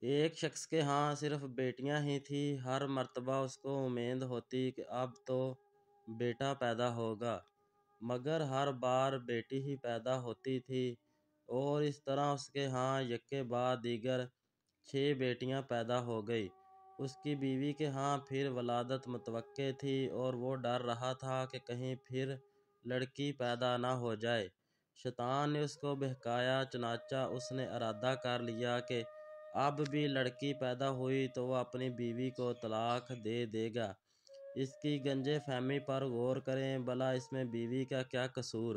ایک شخص کے ہاں صرف بیٹیاں ہی تھیں۔ ہر مرتبہ اس کو امید ہوتی کہ اب تو بیٹا پیدا ہوگا، مگر ہر بار بیٹی ہی پیدا ہوتی تھی، اور اس طرح اس کے ہاں یکے بعد دیگر 6 بیٹیاں پیدا ہو گئی۔ اس کی بیوی کے ہاں پھر ولادت متوقع تھی، اور وہ ڈر رہا تھا کہ کہیں پھر لڑکی پیدا نہ ہو جائے۔ شیطان نے اس کو بہکایا، چنانچہ اس نے ارادہ کر لیا کہ اب بھی لڑکی پیدا ہوئی تو وہ اپنی بیوی کو طلاق دے دے گا۔ اس کی گنجے فہمی پر غور کریں، بھلا اس میں بیوی کا کیا قصور؟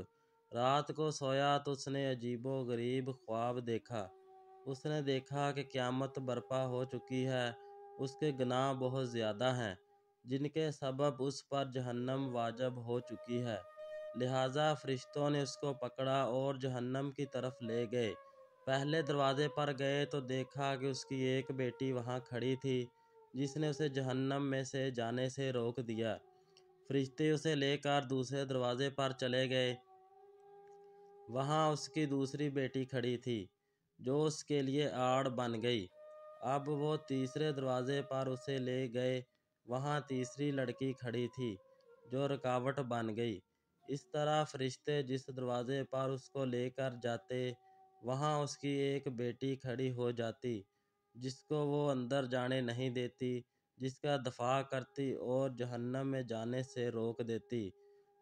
رات کو سویا تو اس نے عجیب و غریب خواب دیکھا۔ اس نے دیکھا کہ قیامت برپا ہو چکی ہے، اس کے گناہ بہت زیادہ ہیں، جن کے سبب اس پر جہنم واجب ہو چکی ہے۔ لہٰذا فرشتوں نے اس کو پکڑا اور جہنم کی طرف لے گئے۔ پہلے دروازے پر گئے تو دیکھا کہ اس کی ایک بیٹی وہاں کھڑی تھی، جس نے اسے جہنم میں سے جانے سے روک دیا۔ فرشتے اسے لے کر دوسرے دروازے پر چلے گئے۔ وہاں اس کی دوسری بیٹی کھڑی تھی، جو اس کے لیے آڑ بن گئی۔ اب وہ تیسرے دروازے پر اسے لے گئے۔ وہاں تیسری لڑکی کھڑی تھی، جو رکاوٹ بن گئی۔ اس طرح فرشتے جس دروازے پر اس کو لے کر جاتے، وہاں اس کی ایک بیٹی کھڑی ہو جاتی، جس کو وہ اندر جانے نہیں دیتی، جس کا دفاع کرتی اور جہنم میں جانے سے روک دیتی۔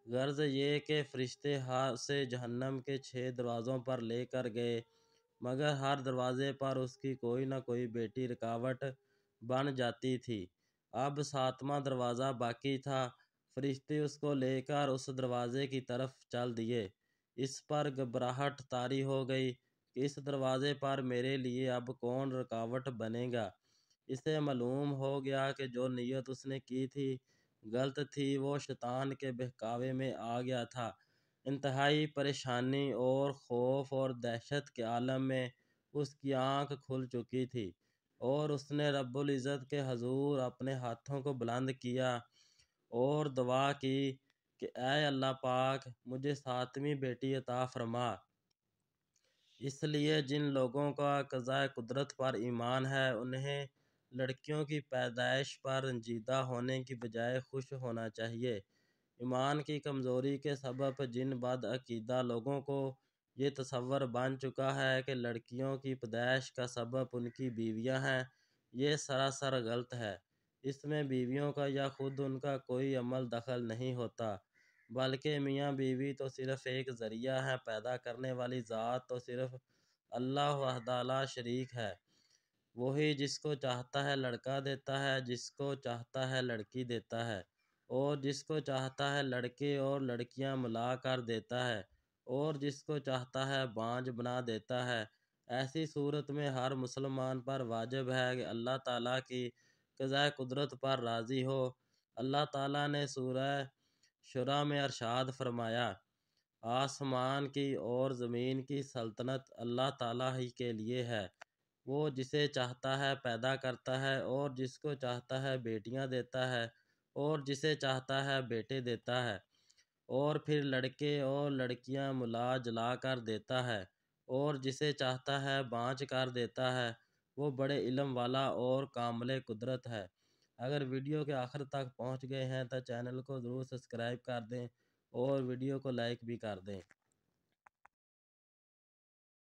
غرض یہ کہ فرشتے اسے جہنم کے 6 دروازوں پر لے کر گئے، مگر ہر دروازے پر اس کی کوئی نہ کوئی بیٹی رکاوٹ بن جاتی تھی۔ اب 7واں دروازہ باقی تھا۔ فرشتے اس کو لے کر اس دروازے کی طرف چل دیے۔ اس پر گھبراہٹ طاری ہو گئی کہ اس دروازے پر میرے لیے اب کون رکاوٹ بنے گا۔ اسے معلوم ہو گیا کہ جو نیت اس نے کی تھی غلط تھی، وہ شیطان کے بہکاوے میں آ گیا تھا۔ انتہائی پریشانی اور خوف اور دہشت کے عالم میں اس کی آنکھ کھل چکی تھی، اور اس نے رب العزت کے حضور اپنے ہاتھوں کو بلند کیا اور دعا کی کہ اے اللہ پاک، مجھے 7ویں بیٹی عطا فرما۔ اس لیے جن لوگوں کا قضائے قدرت پر ایمان ہے، انہیں لڑکیوں کی پیدائش پر رنجیدہ ہونے کی بجائے خوش ہونا چاہیے۔ ایمان کی کمزوری کے سبب جن بدعقیدہ لوگوں کو یہ تصور بن چکا ہے کہ لڑکیوں کی پیدائش کا سبب ان کی بیویاں ہیں، یہ سراسر غلط ہے۔ اس میں بیویوں کا یا خود ان کا کوئی عمل دخل نہیں ہوتا، بلکہ میاں بیوی تو صرف ایک ذریعہ ہیں، پیدا کرنے والی ذات تو صرف اللہ وحدہ لا شریک ہے۔ وہی جس کو چاہتا ہے لڑکا دیتا ہے، جس کو چاہتا ہے لڑکی دیتا ہے، اور جس کو چاہتا ہے لڑکے اور لڑکیاں ملا کر دیتا ہے، اور جس کو چاہتا ہے بانجھ بنا دیتا ہے۔ ایسی صورت میں ہر مسلمان پر واجب ہے کہ اللہ تعالیٰ کی قضائے قدرت پر راضی ہو۔ اللہ تعالیٰ نے سورہ شورى میں ارشاد فرمایا، آسمان کی اور زمین کی سلطنت اللہ تعالیٰ ہی کے لیے ہے۔ وہ جسے چاہتا ہے پیدا کرتا ہے، اور جس کو چاہتا ہے بیٹیاں دیتا ہے، اور جسے چاہتا ہے بیٹے دیتا ہے، اور پھر لڑکے اور لڑکیاں ملا جلا کر دیتا ہے، اور جسے چاہتا ہے بانجھ کر دیتا ہے۔ وہ بڑے علم والا اور کامل قدرت ہے۔ اگر ویڈیو کے آخر تک پہنچ گئے ہیں تو چینل کو ضرور سبسکرائب کر دیں اور ویڈیو کو لائک بھی کر دیں۔